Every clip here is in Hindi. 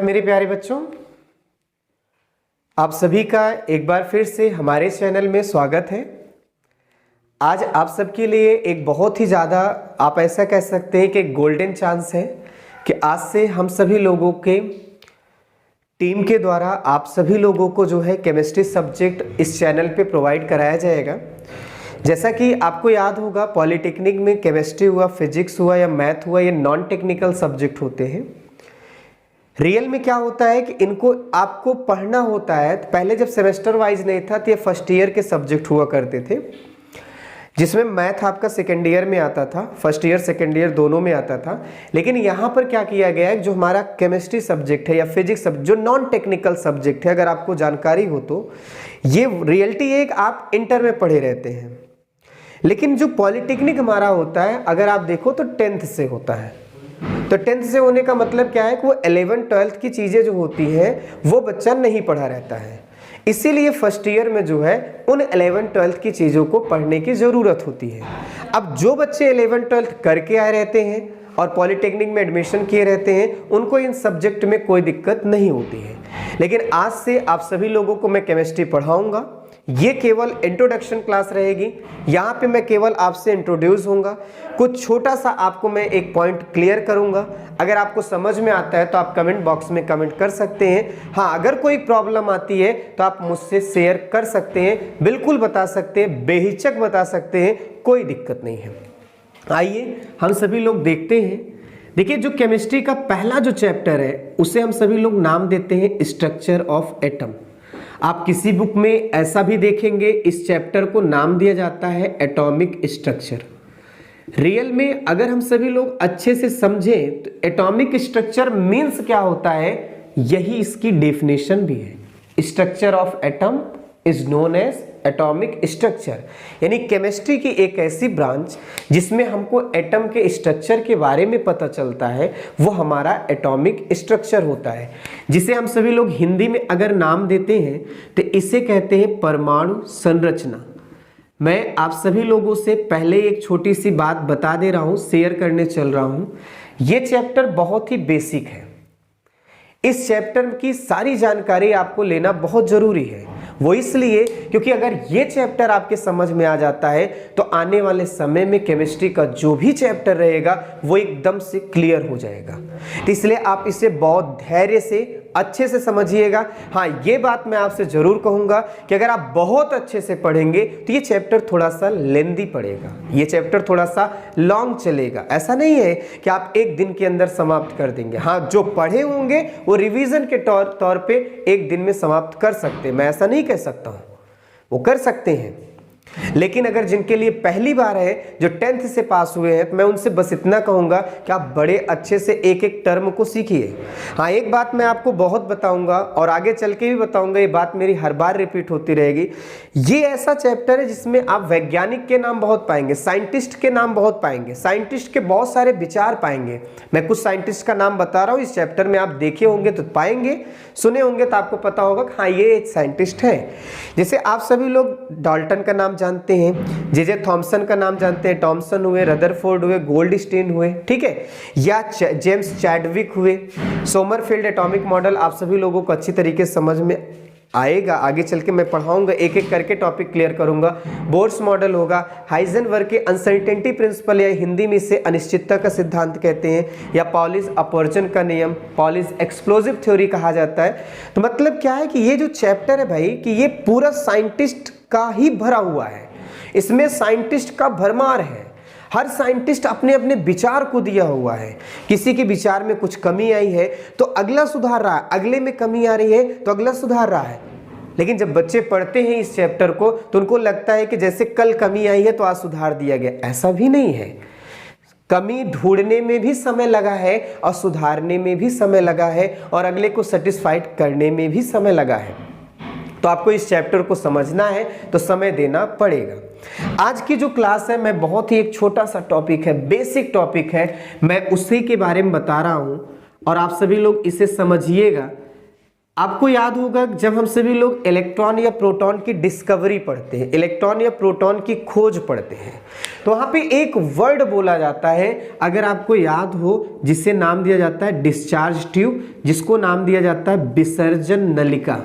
मेरे प्यारे बच्चों, आप सभी का एक बार फिर से हमारे चैनल में स्वागत है। आज आप सबके लिए एक बहुत ही ज़्यादा, आप ऐसा कह सकते हैं कि गोल्डन चांस है कि आज से हम सभी लोगों के टीम के द्वारा आप सभी लोगों को जो है केमिस्ट्री सब्जेक्ट इस चैनल पे प्रोवाइड कराया जाएगा। जैसा कि आपको याद होगा, पॉलिटेक्निक में केमिस्ट्री हुआ, फिजिक्स हुआ या मैथ हुआ, ये नॉन टेक्निकल सब्जेक्ट होते हैं। रियल में क्या होता है कि इनको आपको पढ़ना होता है। तो पहले जब सेमेस्टर वाइज नहीं था तो ये फर्स्ट ईयर के सब्जेक्ट हुआ करते थे, जिसमें मैथ आपका सेकेंड ईयर में आता था, फर्स्ट ईयर सेकेंड ईयर दोनों में आता था। लेकिन यहाँ पर क्या किया गया है, जो हमारा केमिस्ट्री सब्जेक्ट है या फिजिक्स सब्जेक्ट, जो नॉन टेक्निकल सब्जेक्ट है, अगर आपको जानकारी हो तो ये रियलिटी है कि आप इंटर में पढ़े रहते हैं। लेकिन जो पॉलिटेक्निक हमारा होता है, अगर आप देखो तो 10th से होता है। तो 10th से होने का मतलब क्या है कि वो 11th 12th की चीज़ें जो होती हैं वो बच्चा नहीं पढ़ा रहता है। इसीलिए फर्स्ट ईयर में जो है उन 11th 12th की चीज़ों को पढ़ने की ज़रूरत होती है। अब जो बच्चे 11th 12th करके आए रहते हैं और पॉलिटेक्निक में एडमिशन किए रहते हैं, उनको इन सब्जेक्ट में कोई दिक्कत नहीं होती है। लेकिन आज से आप सभी लोगों को मैं केमिस्ट्री पढ़ाऊँगा। ये केवल इंट्रोडक्शन क्लास रहेगी। यहाँ पे मैं केवल आपसे इंट्रोड्यूस होऊंगा, कुछ छोटा सा आपको मैं एक पॉइंट क्लियर करूंगा। अगर आपको समझ में आता है तो आप कमेंट बॉक्स में कमेंट कर सकते हैं। हाँ, अगर कोई प्रॉब्लम आती है तो आप मुझसे शेयर कर सकते हैं, बिल्कुल बता सकते हैं, बेहिचक बता सकते हैं, कोई दिक्कत नहीं है। आइए हम सभी लोग देखते हैं। देखिए, जो केमिस्ट्री का पहला जो चैप्टर है उसे हम सभी लोग नाम देते हैं स्ट्रक्चर ऑफ एटम। आप किसी बुक में ऐसा भी देखेंगे, इस चैप्टर को नाम दिया जाता है एटॉमिक स्ट्रक्चर। रियल में अगर हम सभी लोग अच्छे से समझें तो एटॉमिक स्ट्रक्चर मीन्स क्या होता है, यही इसकी डेफिनेशन भी है। Structure of atom is known as atomic structure, यानी केमिस्ट्री की एक ऐसी ब्रांच जिसमें हमको एटम के स्ट्रक्चर के बारे में पता चलता है, वो हमारा एटॉमिक स्ट्रक्चर होता है, जिसे हम सभी लोग हिंदी में अगर नाम देते हैं तो इसे कहते हैं परमाणु संरचना। मैं आप सभी लोगों से पहले एक छोटी सी बात बता दे रहा हूं, शेयर करने चल रहा हूं। ये चैप्टर बहुत ही बेसिक है। इस चैप्टर की सारी जानकारी आपको लेना बहुत जरूरी है। वो इसलिए क्योंकि अगर ये चैप्टर आपके समझ में आ जाता है तो आने वाले समय में केमिस्ट्री का जो भी चैप्टर रहेगा वो एकदम से क्लियर हो जाएगा। तो इसलिए आप इसे बहुत धैर्य से अच्छे से समझिएगा। हाँ, ये बात मैं आपसे जरूर कहूंगा कि अगर आप बहुत अच्छे से पढ़ेंगे तो ये चैप्टर थोड़ा सा लेंदी पड़ेगा, ये चैप्टर थोड़ा सा लॉन्ग चलेगा। ऐसा नहीं है कि आप एक दिन के अंदर समाप्त कर देंगे। हाँ, जो पढ़े होंगे वो रिवीजन के तौर पे एक दिन में समाप्त कर सकते हैं, मैं ऐसा नहीं कह सकता हूं, वो कर सकते हैं। लेकिन अगर जिनके लिए पहली बार है, जो 10th से पास हुए हैं, तो मैं उनसे बस इतना कहूंगा कि आप बड़े अच्छे से एक एक टर्म को सीखिए। हाँ, एक बात मैं आपको बहुत बताऊंगा और आगे चल के भी बताऊंगा, ये बात मेरी हर बार रिपीट होती रहेगी। ये ऐसा चैप्टर है जिसमें आप वैज्ञानिक के नाम बहुत पाएंगे, साइंटिस्ट के नाम बहुत पाएंगे, साइंटिस्ट के बहुत सारे विचार पाएंगे। मैं कुछ साइंटिस्ट का नाम बता रहा हूँ, इस चैप्टर में आप देखे होंगे तो पाएंगे, सुने होंगे तो आपको पता होगा कि हाँ, ये एक साइंटिस्ट है। जैसे आप सभी लोग डाल्टन का नाम जानते हैं, जे थॉमसन का नाम जानते हैं, थॉमसन हुए, रदरफोर्ड हुए, गोल्डस्टीन हुए, ठीक है, या जेम्स चैडविक हुए। सोमरफील्ड एटॉमिक मॉडल आप सभी लोगों को अच्छी तरीके से समझ में आएगा। आगे चल के मैं पढ़ाऊंगा, एक एक करके टॉपिक क्लियर करूंगा। बोर्स मॉडल होगा, हाइजेनबर्ग के अनसर्टेनिटी प्रिंसिपल, या हिंदी में इसे अनिश्चितता का सिद्धांत कहते हैं, या पॉलिस अपवर्जन का नियम, पॉलिस एक्सप्लोजिव थ्योरी कहा जाता है। तो मतलब क्या है कि ये जो चैप्टर है भाई, कि ये पूरा साइंटिस्ट का ही भरा हुआ है, इसमें साइंटिस्ट का भरमार है। हर साइंटिस्ट अपने अपने विचार को दिया हुआ है। किसी के विचार में कुछ कमी आई है तो अगला सुधार रहा है, अगले में कमी आ रही है तो अगला सुधार रहा है। लेकिन जब बच्चे पढ़ते हैं इस चैप्टर को तो उनको लगता है कि जैसे कल कमी आई है तो आज सुधार दिया गया। ऐसा भी नहीं है, कमी ढूंढने में भी समय लगा है और सुधारने में भी समय लगा है और अगले को सेटिस्फाइड करने में भी समय लगा है। तो आपको इस चैप्टर को समझना है तो समय देना पड़ेगा। आज की जो क्लास है, मैं बहुत ही एक छोटा सा टॉपिक है, बेसिक टॉपिक है, मैं उसी के बारे में बता रहा हूं और आप सभी लोग इसे समझिएगा। आपको याद होगा जब हम सभी लोग इलेक्ट्रॉन या प्रोटॉन की डिस्कवरी पढ़ते हैं, इलेक्ट्रॉन या प्रोटॉन की खोज पढ़ते हैं, तो वहां पे एक वर्ड बोला जाता है, अगर आपको याद हो, जिसे नाम दिया जाता है डिस्चार्ज ट्यूब, जिसको नाम दिया जाता है विसर्जन नलिका।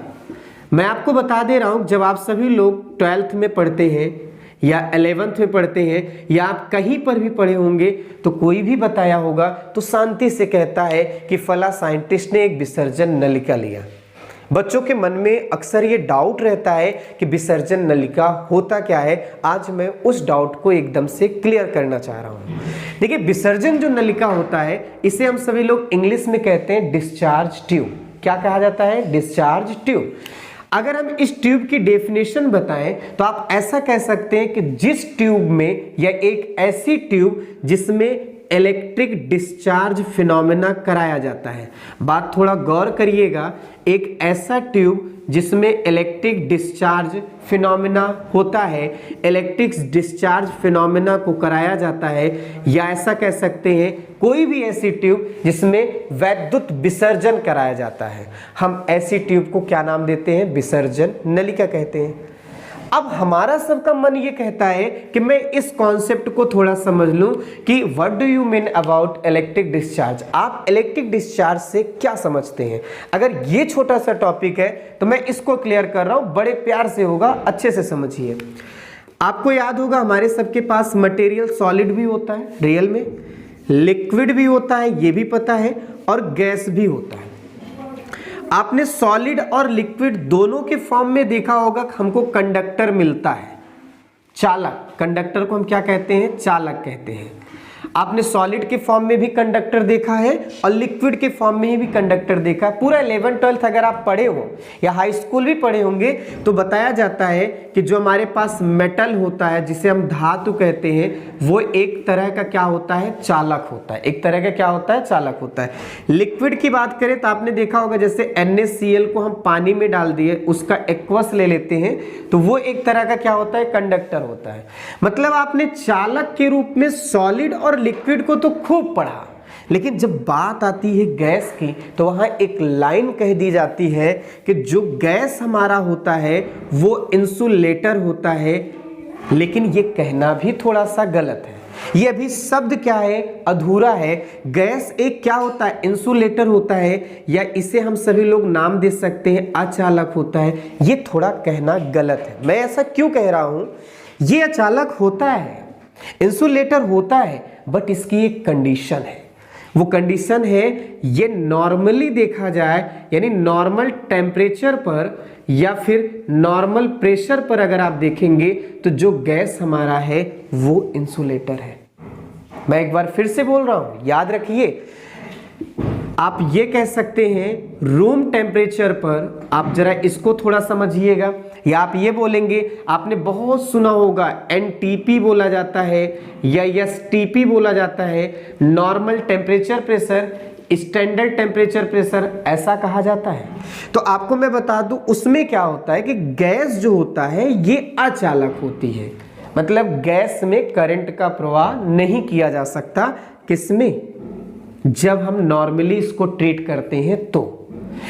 मैं आपको बता दे रहा हूं, जब आप सभी लोग 12th में पढ़ते हैं या 11th में पढ़ते हैं या आप कहीं पर भी पढ़े होंगे, तो कोई भी बताया होगा तो शांति से कहता है कि फला साइंटिस्ट ने एक विसर्जन नलिका लिया। बच्चों के मन में अक्सर ये डाउट रहता है कि विसर्जन नलिका होता क्या है। आज मैं उस डाउट को एकदम से क्लियर करना चाह रहा हूं। देखिए, विसर्जन जो नलिका होता है, इसे हम सभी लोग इंग्लिश में कहते हैं डिस्चार्ज ट्यूब। क्या कहा जाता है? Discharge tube. अगर हम इस ट्यूब की डेफिनेशन बताएं तो आप ऐसा कह सकते हैं कि जिस ट्यूब में, या एक ऐसी ट्यूब जिसमें इलेक्ट्रिक डिस्चार्ज फिनोमेना कराया जाता है। बात थोड़ा गौर करिएगा, एक ऐसा ट्यूब जिसमें इलेक्ट्रिक डिस्चार्ज फिनोमेना होता है, इलेक्ट्रिक डिस्चार्ज फिनोमेना को कराया जाता है, या ऐसा कह सकते हैं कोई भी ऐसी ट्यूब जिसमें वैद्युत विसर्जन कराया जाता है, हम ऐसी ट्यूब को क्या नाम देते हैं? विसर्जन नलिका कहते हैं। अब हमारा सबका मन ये कहता है कि मैं इस कॉन्सेप्ट को थोड़ा समझ लूं कि what do you mean about electric discharge. आप इलेक्ट्रिक डिस्चार्ज से क्या समझते हैं? अगर ये छोटा सा टॉपिक है तो मैं इसको क्लियर कर रहा हूं, बड़े प्यार से होगा, अच्छे से समझिए। आपको याद होगा हमारे सबके पास मटेरियल सॉलिड भी होता है रियल में, लिक्विड भी होता है, ये भी पता है, और गैस भी होता है। आपने सॉलिड और लिक्विड दोनों के फॉर्म में देखा होगा, हमको कंडक्टर मिलता है, चालक। कंडक्टर को हम क्या कहते हैं? चालक कहते हैं। आपने सॉलिड के फॉर्म में भी कंडक्टर देखा है और लिक्विड के फॉर्म में भी कंडक्टर देखा है। पूरा 11th 12th अगर आप पढ़े हो या हाई स्कूल भी पढ़े होंगे तो बताया जाता है कि जो हमारे पास मेटल होता है, जिसे हम धातु कहते हैं, वो एक तरह का क्या होता है? चालक होता है। एक तरह का क्या होता है? चालक होता है। लिक्विड की बात करें तो आपने देखा होगा जैसे NaCl को हम पानी में डाल दिए, उसका एक्वस ले लेते हैं, तो वो एक तरह का क्या होता है? कंडक्टर होता है। मतलब आपने चालक के रूप में सॉलिड और लिक्विड को तो खूब पढ़ा, लेकिन जब बात आती है गैस की तो वहां एक लाइन कह दी जाती है कि जो गैस हमारा होता है वो इंसुलेटर होता है। लेकिन ये कहना भी थोड़ा सा गलत है। ये अभी शब्द क्या है? अधूरा है। गैस एक क्या होता है? इंसुलेटर होता है, या इसे हम सभी लोग नाम दे सकते हैं अचालक होता है। ये थोड़ा कहना गलत है। मैं ऐसा क्यों कह रहा हूं? ये अचालक होता है, इंसुलेटर होता है, बट इसकी एक कंडीशन है। वो कंडीशन है, ये नॉर्मली देखा जाए, यानी नॉर्मल टेम्परेचर पर या फिर नॉर्मल प्रेशर पर अगर आप देखेंगे तो जो गैस हमारा है वो इंसुलेटर है। मैं एक बार फिर से बोल रहा हूं, याद रखिए। आप ये कह सकते हैं रूम टेम्परेचर पर, आप जरा इसको थोड़ा समझिएगा, या आप ये बोलेंगे, आपने बहुत सुना होगा NTP बोला जाता है या STP बोला जाता है, normal temperature pressure, standard temperature pressure, ऐसा कहा जाता है। तो आपको मैं बता दूं उसमें क्या होता है कि गैस जो होता है ये अचालक होती है। मतलब गैस में करंट का प्रवाह नहीं किया जा सकता। किसमें? जब हम नॉर्मली इसको ट्रीट करते हैं तो।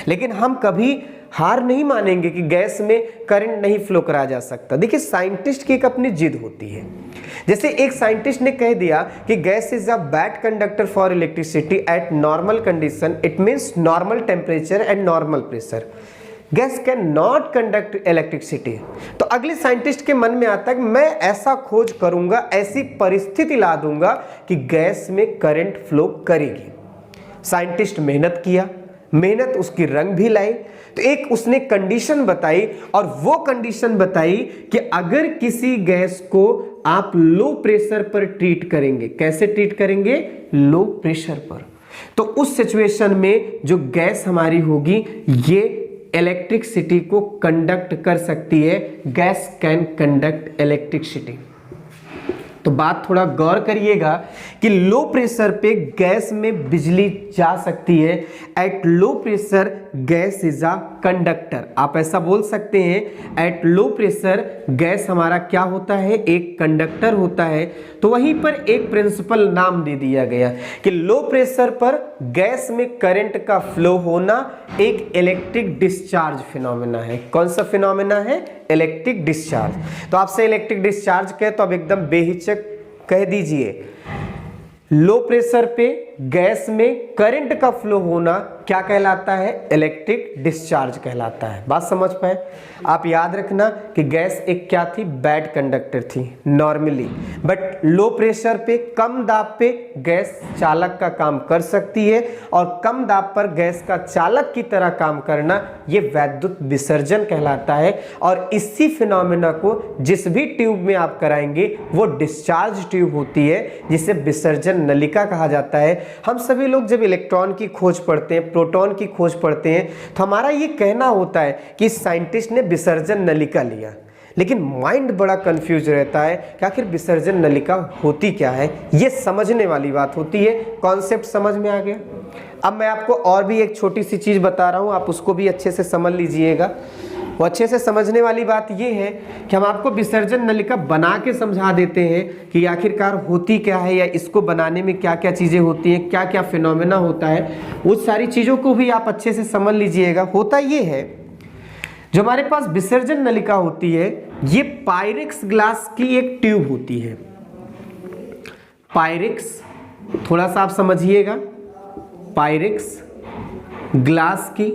लेकिन हम कभी हार नहीं मानेंगे कि गैस में करंट नहीं फ्लो कराया जा सकता। देखिए, साइंटिस्ट की एक अपनी जिद होती है। जैसे एक साइंटिस्ट ने कह दिया कि gas is a bad conductor for electricity at normal condition, it means normal temperature and normal pressure, gas can not conduct electricity. तो अगले साइंटिस्ट के मन में आता है कि मैं ऐसा खोज करूंगा, ऐसी परिस्थिति ला दूंगा कि गैस में करंट फ्लो करेगी। साइंटिस्ट मेहनत किया, मेहनत उसकी रंग भी लाई, तो एक उसने कंडीशन बताई, और वो कंडीशन बताई कि अगर किसी गैस को आप लो प्रेशर पर ट्रीट करेंगे, कैसे ट्रीट करेंगे? लो प्रेशर पर, तो उस सिचुएशन में जो गैस हमारी होगी ये इलेक्ट्रिसिटी को कंडक्ट कर सकती है। Gas can conduct electricity. तो बात थोड़ा गौर करिएगा कि लो प्रेशर पे गैस में बिजली जा सकती है। At low pressure gas is a conductor. आप ऐसा बोल सकते हैं, एट लो प्रेशर गैस हमारा क्या होता है? एक कंडक्टर होता है। तो वहीं पर एक प्रिंसिपल नाम दे दिया गया कि लो प्रेशर पर गैस में करंट का फ्लो होना एक इलेक्ट्रिक डिस्चार्ज फिनोमेना है। कौन सा फिनोमेना है? Electric discharge. तो आपसे इलेक्ट्रिक डिस्चार्ज कहे तो अब एकदम बेहिचक कह दीजिए, लो प्रेशर पे गैस में करंट का फ्लो होना क्या कहलाता है? इलेक्ट्रिक डिस्चार्ज कहलाता है। बात समझ पाए? आप याद रखना कि गैस एक क्या थी? बैड कंडक्टर थी नॉर्मली, बट लो प्रेशर पे, कम दाब पे गैस चालक का काम कर सकती है, और कम दाब पर गैस का चालक की तरह काम करना ये वैद्युत विसर्जन कहलाता है। और इसी फिनोमेना को जिस भी ट्यूब में आप कराएंगे वो डिस्चार्ज ट्यूब होती है, जिसे विसर्जन नलिका कहा जाता है। हम सभी लोग जब इलेक्ट्रॉन की खोज पढ़ते हैं, प्रोटॉन की खोज पढ़ते हैं, तो हमारा ये कहना होता है कि साइंटिस्ट ने विसर्जन नलिका लिया, लेकिन माइंड बड़ा कंफ्यूज रहता है कि आखिर विसर्जन नलिका होती क्या है। ये समझने वाली बात होती है। कॉन्सेप्ट समझ में आ गया? अब मैं आपको और भी एक छोटी सी चीज बता रहा हूं, आप उसको भी अच्छे से समझ लीजिएगा। वो अच्छे से समझने वाली बात ये है कि हम आपको विसर्जन नलिका बना के समझा देते हैं कि आखिरकार होती क्या है, या इसको बनाने में क्या क्या चीज़ें होती हैं, क्या क्या फिनोमेना होता है, उस सारी चीज़ों को भी आप अच्छे से समझ लीजिएगा। होता ये है, जो हमारे पास विसर्जन नलिका होती है, ये पायरेक्स ग्लास की एक ट्यूब होती है। पायरेक्स, थोड़ा सा आप समझिएगा, पायरेक्स ग्लास की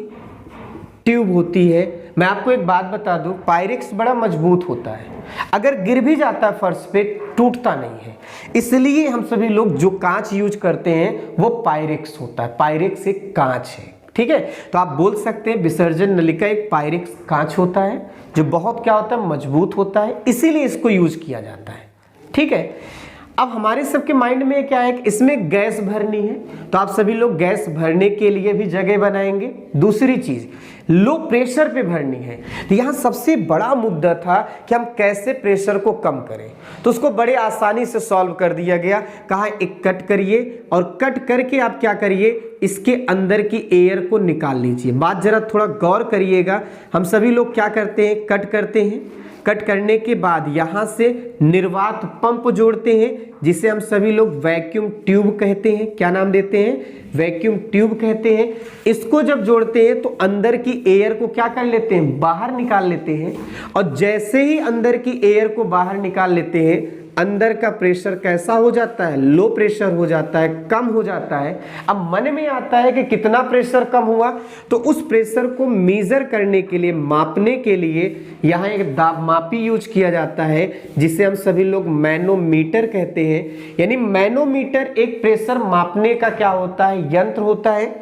ट्यूब होती है। मैं आपको एक बात बता दूं, पायरेक्स बड़ा मजबूत होता है, अगर गिर भी जाता है फर्श पे टूटता नहीं है। इसलिए हम सभी लोग जो कांच यूज करते हैं वो पायरेक्स होता है। पायरेक्स एक कांच है, ठीक है। तो आप बोल सकते हैं विसर्जन नलिका एक पायरेक्स कांच होता है, जो बहुत क्या होता है? मजबूत होता है, इसीलिए इसको यूज किया जाता है, ठीक है। अब हमारे सबके माइंड में क्या है कि इसमें गैस भरनी है, तो आप सभी लोग गैस भरने के लिए भी जगह बनाएंगे। दूसरी चीज, लो प्रेशर पे भरनी है, तो यहाँ सबसे बड़ा मुद्दा था कि हम कैसे प्रेशर को कम करें, तो उसको बड़े आसानी से सॉल्व कर दिया गया। कहा एक कट करिए, और कट करके आप क्या करिए? इसके अंदर की एयर को निकाल लीजिए। बात जरा थोड़ा गौर करिएगा। हम सभी लोग क्या करते हैं? कट करते हैं। कट करने के बाद यहां से निर्वात पंप जोड़ते हैं, जिसे हम सभी लोग वैक्यूम ट्यूब कहते हैं। क्या नाम देते हैं? वैक्यूम ट्यूब कहते हैं। इसको जब जोड़ते हैं तो अंदर की एयर को क्या कर लेते हैं? बाहर निकाल लेते हैं। और जैसे ही अंदर की एयर को बाहर निकाल लेते हैं, अंदर का प्रेशर कैसा हो जाता है? लो प्रेशर हो जाता है, कम हो जाता है। अब मन में आता है कि कितना प्रेशर कम हुआ, तो उस प्रेशर को मेजर करने के लिए, मापने के लिए यहाँ एक दाब मापी यूज किया जाता है, जिसे हम सभी लोग मैनोमीटर कहते हैं। यानी मैनोमीटर एक प्रेशर मापने का क्या होता है? यंत्र होता है,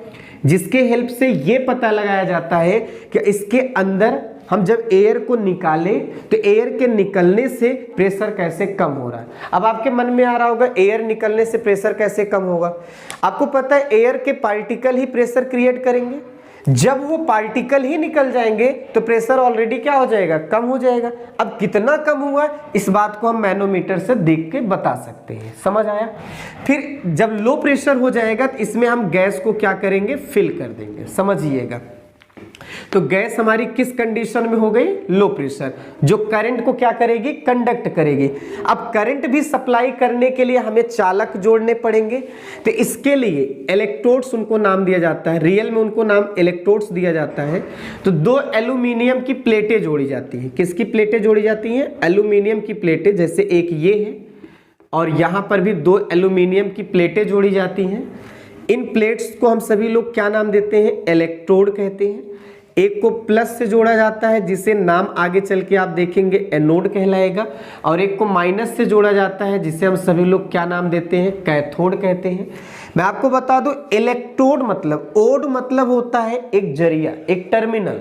जिसके हेल्प से ये पता लगाया जाता है कि इसके अंदर हम जब एयर को निकालें तो एयर के निकलने से प्रेशर कैसे कम हो रहा है। अब आपके मन में आ रहा होगा एयर निकलने से प्रेशर कैसे कम होगा। आपको पता है एयर के पार्टिकल ही प्रेशर क्रिएट करेंगे। जब वो पार्टिकल ही निकल जाएंगे तो प्रेशर ऑलरेडी क्या हो जाएगा? कम हो जाएगा। अब कितना कम हुआ, इस बात को हम मैनोमीटर से देख के बता सकते हैं। समझ आया? फिर जब लो प्रेशर हो जाएगा तो इसमें हम गैस को क्या करेंगे? फिल कर देंगे। समझिएगा, तो गैस हमारी किस कंडीशन में हो गई? लो प्रेशर, जो करंट को क्या करेगी? कंडक्ट करेगी। अब करंट भी सप्लाई करने के लिए हमें चालक जोड़ने पड़ेंगे, तो इसके लिए इलेक्ट्रोड्स, उनको नाम दिया जाता है, रियल में उनको नाम इलेक्ट्रोड्स दिया जाता है। तो दो एल्यूमिनियम की प्लेटें जोड़ी जाती हैं। किसकी प्लेटें जोड़ी जाती हैं? एल्यूमिनियम की प्लेटें। जैसे एक ये है, और यहां पर भी दो एल्यूमिनियम की प्लेटें जोड़ी जाती हैं। इन प्लेट्स को हम सभी लोग क्या नाम देते हैं? इलेक्ट्रोड कहते हैं। एक को प्लस से जोड़ा जाता है, जिसे नाम आगे चल के आप देखेंगे एनोड कहलाएगा, और एक को माइनस से जोड़ा जाता है, जिसे हम सभी लोग क्या नाम देते हैं? कैथोड कहते हैं। मैं आपको बता दूं, इलेक्ट्रोड मतलब, ओड मतलब होता है एक जरिया, एक टर्मिनल,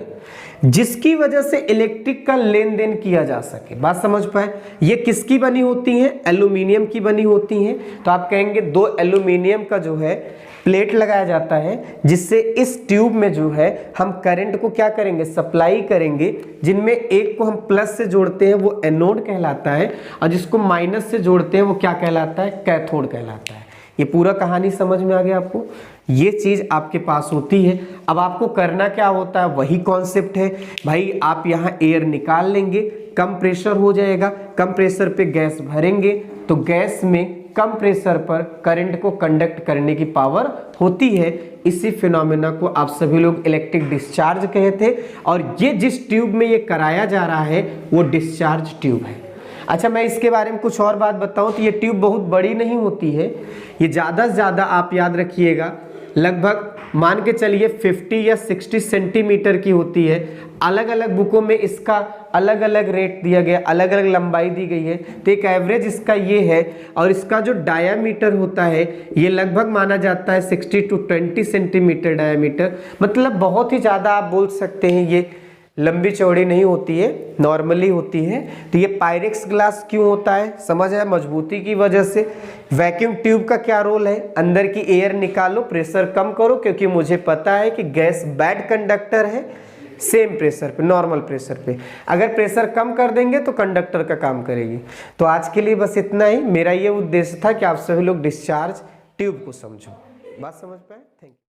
जिसकी वजह से इलेक्ट्रिक का लेन देन किया जा सके। बात समझ पाए? ये किसकी बनी होती हैं? एल्यूमिनियम की बनी होती हैं। तो आप कहेंगे दो एल्यूमिनियम का जो है प्लेट लगाया जाता है, जिससे इस ट्यूब में जो है हम करंट को क्या करेंगे? सप्लाई करेंगे। जिनमें एक को हम प्लस से जोड़ते हैं वो एनोड कहलाता है, और जिसको माइनस से जोड़ते हैं वो क्या कहलाता है? कैथोड कहलाता है। ये पूरा कहानी समझ में आ गया आपको? ये चीज आपके पास होती है। अब आपको करना क्या होता है? वही कॉन्सेप्ट है भाई। आप यहाँ एयर निकाल लेंगे, कम प्रेशर हो जाएगा, कम प्रेशर पे गैस भरेंगे, तो गैस में कम प्रेशर पर करंट को कंडक्ट करने की पावर होती है। इसी फिनोमेना को आप सभी लोग इलेक्ट्रिक डिस्चार्ज कहते हैं और ये जिस ट्यूब में ये कराया जा रहा है वो डिस्चार्ज ट्यूब है। अच्छा, मैं इसके बारे में कुछ और बात बताऊं तो ये ट्यूब बहुत बड़ी नहीं होती है, ये ज़्यादा से ज़्यादा आप याद रखिएगा लगभग मान के चलिए 50 या 60 सेंटीमीटर की होती है। अलग अलग बुकों में इसका अलग अलग रेट दिया गया, अलग अलग लंबाई दी गई है, तो एक एवरेज इसका ये है। और इसका जो डायामीटर होता है ये लगभग माना जाता है 60 to 20 सेंटीमीटर डायामीटर, मतलब बहुत ही ज़्यादा आप बोल सकते हैं ये लंबी चौड़ी नहीं होती है, नॉर्मली होती है। तो ये पायरेक्स ग्लास क्यों होता है, समझ है, मजबूती की वजह से। वैक्यूम ट्यूब का क्या रोल है, अंदर की एयर निकालो, प्रेशर कम करो, क्योंकि मुझे पता है कि गैस बैड कंडक्टर है सेम प्रेशर पे, नॉर्मल प्रेशर पे। अगर प्रेशर कम कर देंगे तो कंडक्टर का काम करेगी। तो आज के लिए बस इतना ही। मेरा ये उद्देश्य था कि आप सभी लोग डिस्चार्ज ट्यूब को समझो। बात समझ पाए? Thank you.